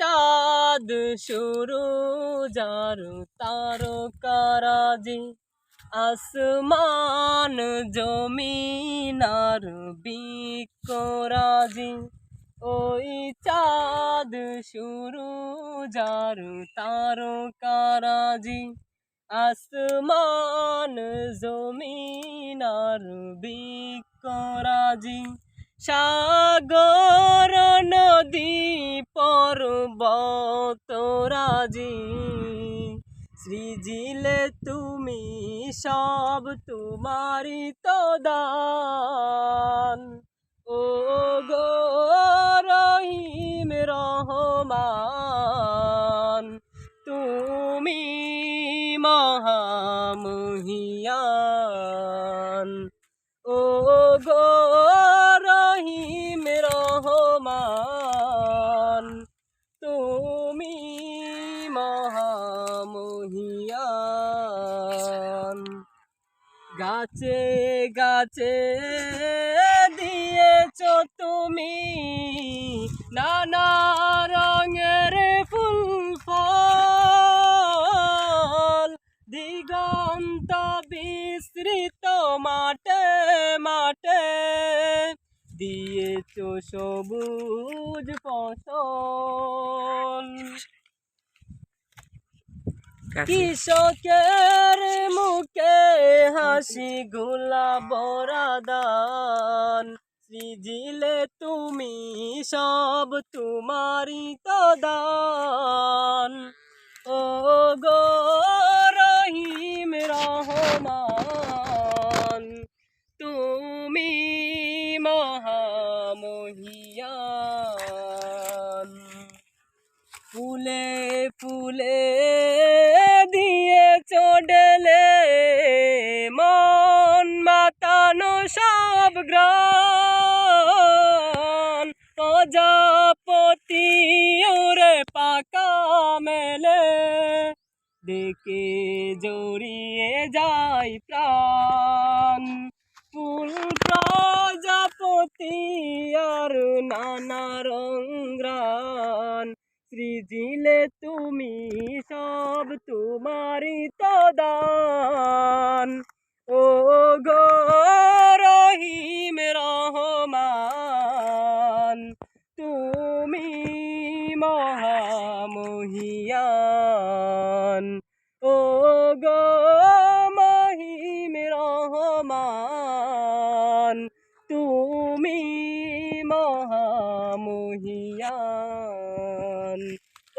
চাঁদ সূরজ আর তারকারাজি, আসমান জমিন আর বৃক্ষরাজি। ওই চাঁদ সূরজ আর তারকারাজি, আসমান জমিন আর বৃক্ষরাজি। সাগর নদী পর্বতরাজি, সৃজিলে তুমি সব তোমারই তো দান। ও গো রহিম রহমান, তুমি মহামহিয়ান। ও গো রহিম রহমান, তুমি মহামহিয়ান। গাছে গাছে দিয়েছ তুমি নানা রঙের ফুল ফল, দিগন্ত বিস্তৃত মাঠে মাঠে দিয়েছ সবুজ ফসল। কৃষকের মুখে হাসি গোলাপ দান, সৃজিলে তুমি সব তোমারই তো দান। ও গো রহিম রহমান, তুমি মহামহিয়ান। ফুলে ফুলে দিয়েছ ডেলে মন মাতানো সব গ্রাম, প্রজাপতি ওরে পাকা মেলে দেখে জড়িয়ে যায় প্রাণ। ফুল প্রজাপতি আর নানা রঙরান, সৃজিলে তুমি সব তোমারই তো দান। ও গো রহিম রহমান, তুমি মহামহিয়ান। ও গো মহিম রহমান, তুমি মহামহিয়ান।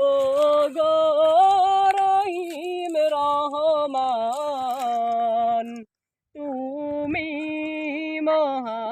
ও গো রহিম রহমান, তুমি মহা